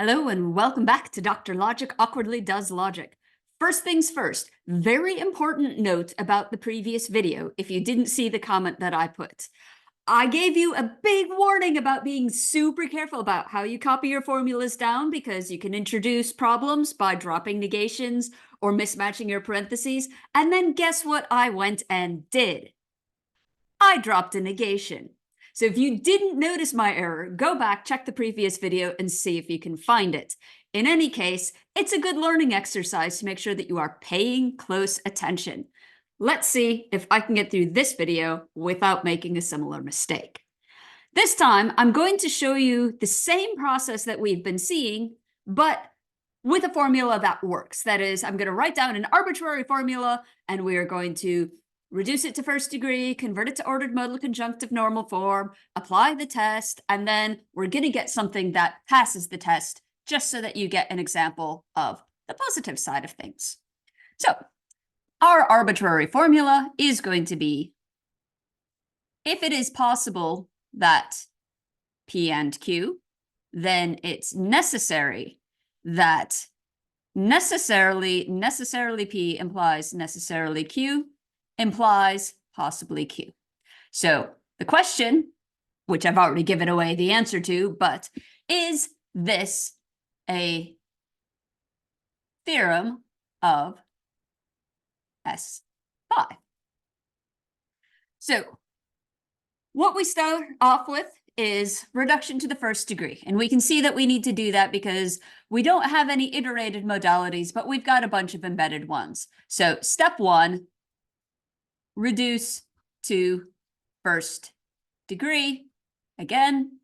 Hello and welcome back to Dr. Logic Awkwardly Does Logic. First things first, very important note about the previous video if you didn't see the comment that I put. I gave you a big warning about being super careful about how you copy your formulas down because you can introduce problems by dropping negations or mismatching your parentheses. And then guess what I went and did? I dropped a negation. So if you didn't notice my error, go back, check the previous video, and see if you can find it. In any case, it's a good learning exercise to make sure that you are paying close attention. Let's see if I can get through this video without making a similar mistake. This time, I'm going to show you the same process that we've been seeing, but with a formula that works. That is, I'm going to write down an arbitrary formula, and we are going to reduce it to first degree, convert it to ordered modal conjunctive normal form, apply the test, and then we're going to get something that passes the test, just so that you get an example of the positive side of things. So our arbitrary formula is going to be, if it is possible that P and Q, then it's necessary that necessarily P implies necessarily Q implies possibly Q. So the question, which I've already given away the answer to, but is this a theorem of S5? So what we start off with is reduction to the first degree. And we can see that we need to do that because we don't have any iterated modalities, but we've got a bunch of embedded ones. So step one, reduce to first degree. Again,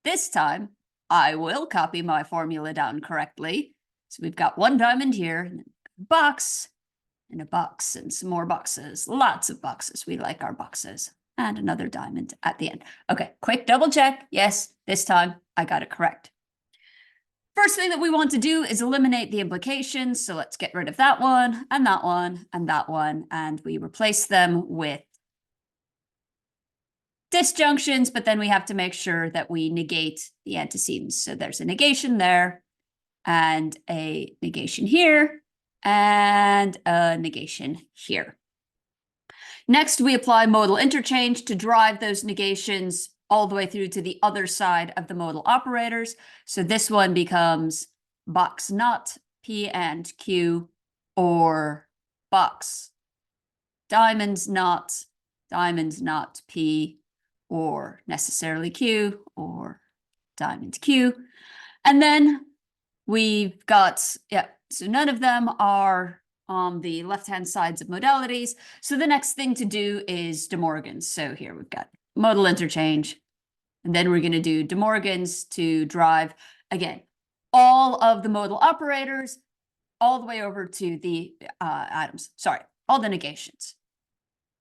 this time I will copy my formula down correctly. So we've got one diamond here, and a box, and a box, and some more boxes, lots of boxes. We like our boxes. And another diamond at the end. Okay, quick double check. Yes, this time I got it correct. First thing that we want to do is eliminate the implications. So let's get rid of that one, and that one, and that one, and we replace them with disjunctions, but then we have to make sure that we negate the antecedents. So there's a negation there, and a negation here, and a negation here. Next, we apply modal interchange to drive those negations all the way through to the other side of the modal operators. So this one becomes box not P and Q, or box diamonds not P, or necessarily Q, or diamond Q. And then we've got, so none of them are on the left-hand sides of modalities. So the next thing to do is De Morgan's. So here we've got modal interchange, and then we're going to do De Morgan's to drive, again, all of the modal operators all the way over to the atoms. Sorry, all the negations.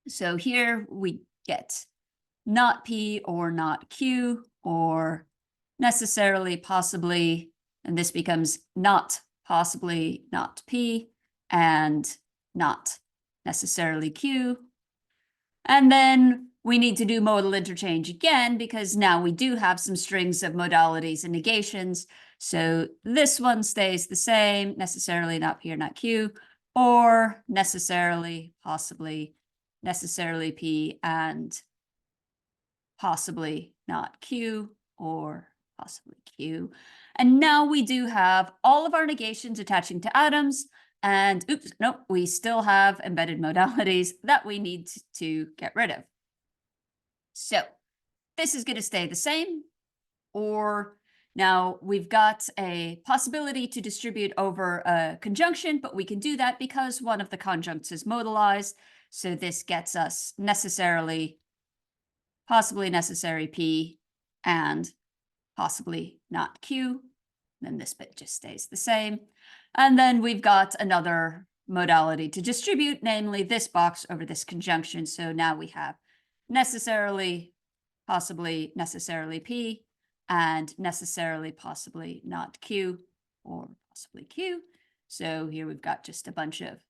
So here we get not P or not Q, or necessarily possibly, and this becomes not possibly not P, and not necessarily Q. And then we need to do modal interchange again, because now we do have some strings of modalities and negations. So this one stays the same, necessarily not P or not Q, or necessarily, possibly, necessarily P, and possibly not Q, or possibly Q. And now we do have all of our negations attaching to atoms. And oops, nope, we still have embedded modalities that we need to get rid of. So this is going to stay the same, or now we've got a possibility to distribute over a conjunction, but we can do that because one of the conjuncts is modalized. So this gets us necessarily, possibly necessary P, and possibly not Q. Then this bit just stays the same. And then we've got another modality to distribute, namely this box over this conjunction. So now we have necessarily, possibly, necessarily P, and necessarily, possibly, not Q, or possibly Q. So here we've got just a bunch of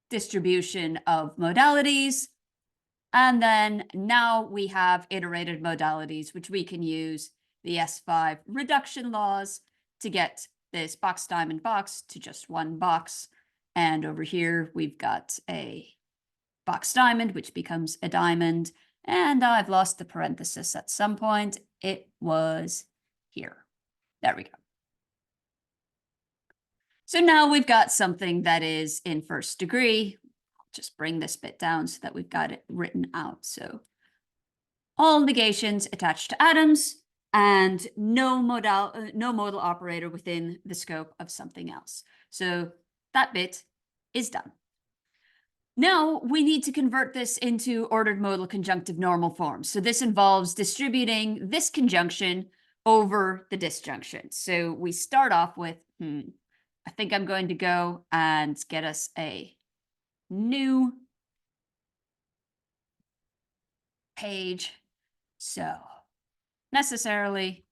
distribution of modalities. And then now we have iterated modalities, which we can use the S5 reduction laws to get this box diamond box to just one box. And over here, we've got a box diamond, which becomes a diamond. And I've lost the parenthesis at some point. It was here. There we go. So now we've got something that is in first degree. I'll just bring this bit down so that we've got it written out. So all negations attached to atoms and no modal operator within the scope of something else. So that bit is done. Now we need to convert this into ordered modal conjunctive normal forms. So this involves distributing this conjunction over the disjunction. So we start off with, I think I'm going to go and get us a new page. So necessarily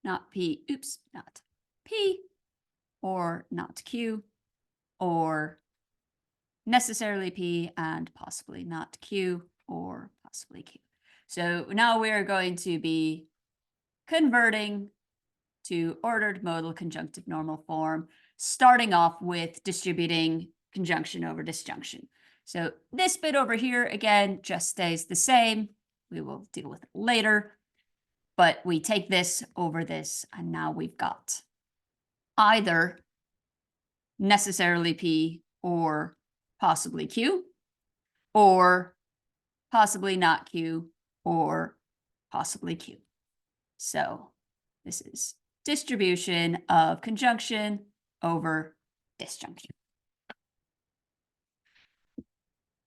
not P, not P, or not Q, or necessarily P and possibly not Q, or possibly Q. So now we're going to be converting to ordered modal conjunctive normal form, starting off with distributing conjunction over disjunction. So this bit over here, again, just stays the same. We will deal with it later, but we take this over this, and now we've got either necessarily P or possibly Q, or possibly not Q, or possibly Q. So this is distribution of conjunction over disjunction.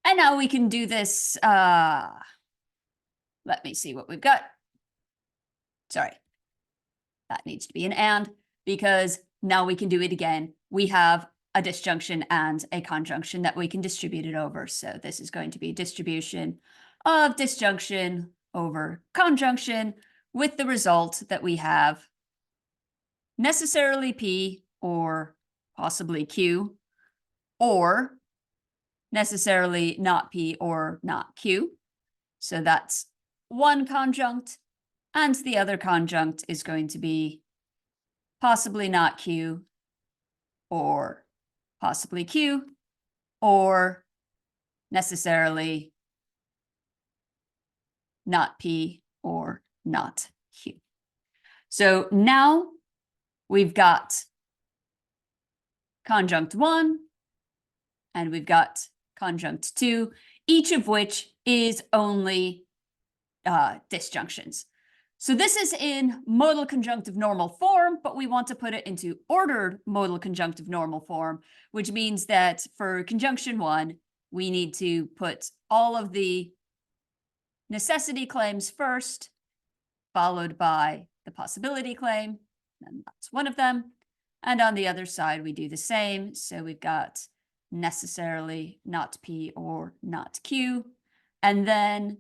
And now we can do this. Let me see what we've got. Sorry, that needs to be an and, because now we can do it again. We have a disjunction and a conjunction that we can distribute it over. So this is going to be distribution of disjunction over conjunction, with the result that we have necessarily P or possibly Q, or necessarily not P or not Q. So that's one conjunct, and the other conjunct is going to be possibly not Q, or possibly Q, or necessarily not P or not Q. So now we've got conjunct 1 and we've got conjunct 2, each of which is only disjunctions. So this is in modal conjunctive normal form, but we want to put it into ordered modal conjunctive normal form, which means that for conjunction 1, we need to put all of the necessity claims first, followed by the possibility claim, and that's one of them. And on the other side, we do the same. So we've got necessarily not P or not Q, and then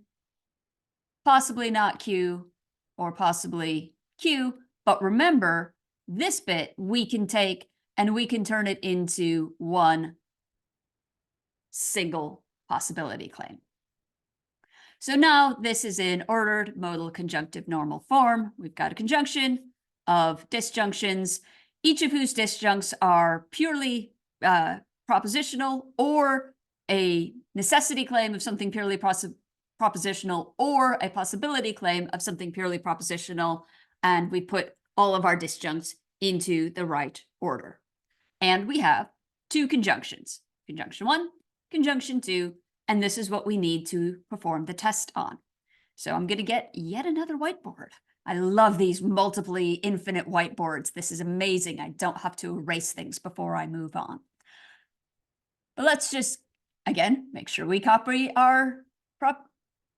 possibly not Q or possibly Q. But remember, this bit we can take and we can turn it into one single possibility claim. So now this is in ordered modal conjunctive normal form. We've got a conjunction of disjunctions, each of whose disjuncts are purely propositional, or a necessity claim of something purely propositional, or a possibility claim of something purely propositional, and we put all of our disjuncts into the right order. And we have two conjunctions, conjunction 1, conjunction 2, and this is what we need to perform the test on. So I'm going to get yet another whiteboard. I love these multiply infinite whiteboards. This is amazing. I don't have to erase things before I move on. But let's just, again, make sure we copy our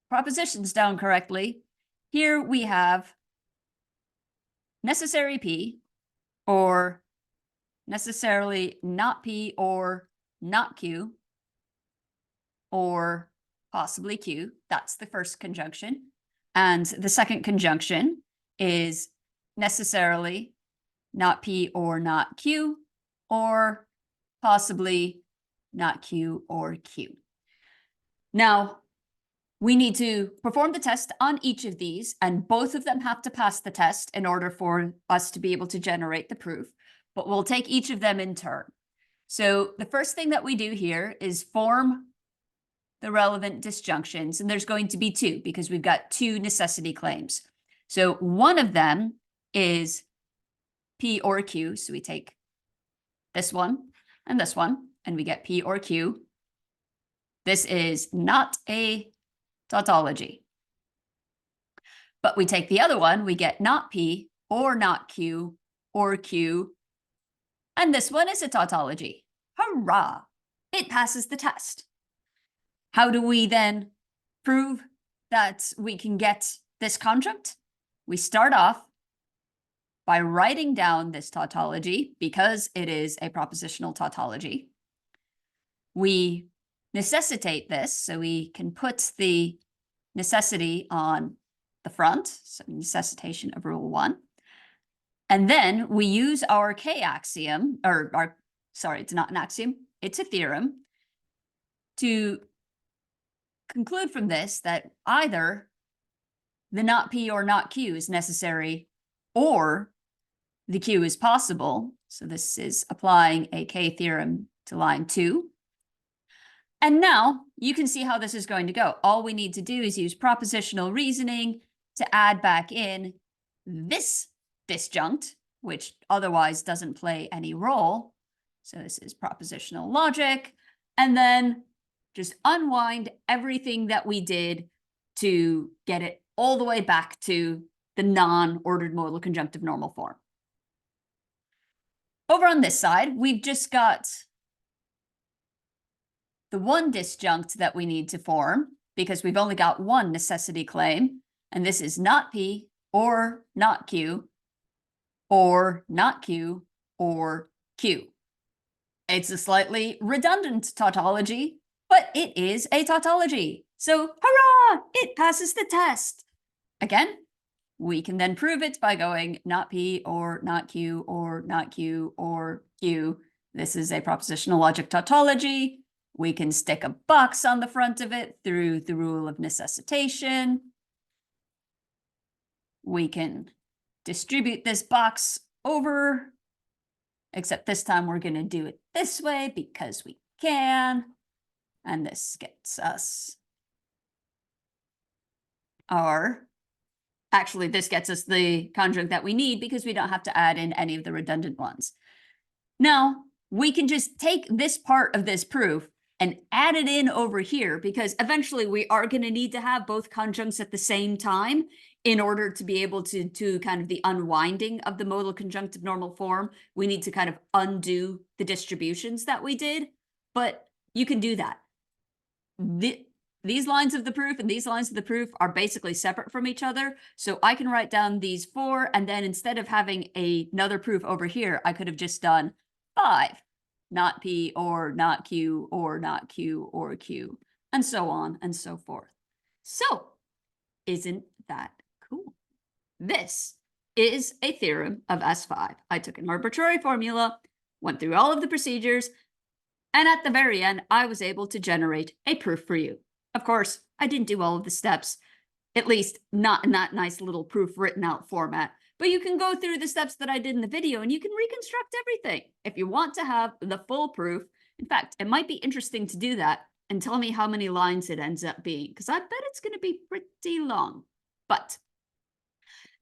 propositions down correctly. Here we have necessary P, or necessarily not P or not Q, or possibly Q. That's the first conjunction. And the second conjunction is necessarily not P or not Q, or possibly not Q or Q. Now, We need to perform the test on each of these, and both of them have to pass the test in order for us to be able to generate the proof, but we'll take each of them in turn. So the first thing that we do here is form the relevant disjunctions, and there's going to be two because we've got two necessity claims. So one of them is P or Q, so we take this one, and we get P or Q. This is not a tautology. But we take the other one, we get not P or not Q or Q, and this one is a tautology. Hurrah! It passes the test. How do we then prove that we can get this conjunct? We start off by writing down this tautology because it is a propositional tautology. We necessitate this, so we can put the necessity on the front, so necessitation of rule 1. And then we use our K axiom, sorry, it's not an axiom, it's a theorem, to conclude from this that either the not P or not Q is necessary or the Q is possible. So this is applying a K theorem to line 2. And now you can see how this is going to go. All we need to do is use propositional reasoning to add back in this disjunct, which otherwise doesn't play any role. So this is propositional logic. And then just unwind everything that we did to get it all the way back to the non-ordered modal conjunctive normal form. Over on this side, we've just got the one disjunct that we need to form because we've only got one necessity claim, and this is not P or not Q or not Q or Q. It's a slightly redundant tautology, but it is a tautology. So hurrah, it passes the test. Again, we can then prove it by going not P or not Q or not Q or Q. This is a propositional logic tautology. We can stick a box on the front of it through the rule of necessitation. We can distribute this box over, except this time we're going to do it this way because we can. And this gets us actually, this gets us the conjunct that we need because we don't have to add in any of the redundant ones. Now, we can just take this part of this proof and add it in over here because eventually we are going to need to have both conjuncts at the same time in order to be able to do kind of the unwinding of the modal conjunctive normal form. We need to kind of undo the distributions that we did, but you can do that. These lines of the proof and these lines of the proof are basically separate from each other. So I can write down these 4, and then instead of having another proof over here, I could have just done 5. Not P or not Q or not Q or Q, and so on and so forth. So, isn't that cool? This is a theorem of S5. I took an arbitrary formula, went through all of the procedures, and at the very end, I was able to generate a proof for you. Of course, I didn't do all of the steps, at least not in that nice little proof written out format. But you can go through the steps that I did in the video and you can reconstruct everything if you want to have the full proof. In fact, it might be interesting to do that and tell me how many lines it ends up being, because I bet it's going to be pretty long. But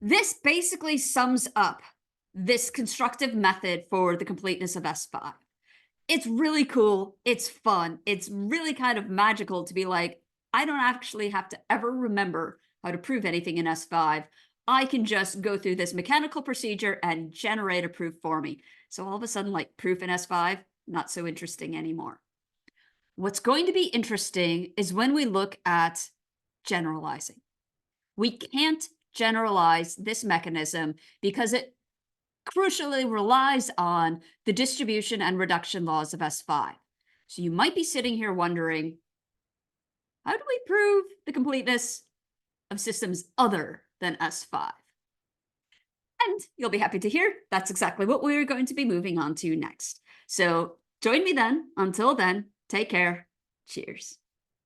this basically sums up this constructive method for the completeness of S5. It's really cool. It's fun. It's really kind of magical to be like, I don't actually have to ever remember how to prove anything in S5. I can just go through this mechanical procedure and generate a proof for me. So all of a sudden, like proof in S5, not so interesting anymore. What's going to be interesting is when we look at generalizing. We can't generalize this mechanism because it crucially relies on the distribution and reduction laws of S5. So you might be sitting here wondering, how do we prove the completeness of systems other than S5? And you'll be happy to hear that's exactly what we're going to be moving on to next. So join me then. Until then, take care. Cheers.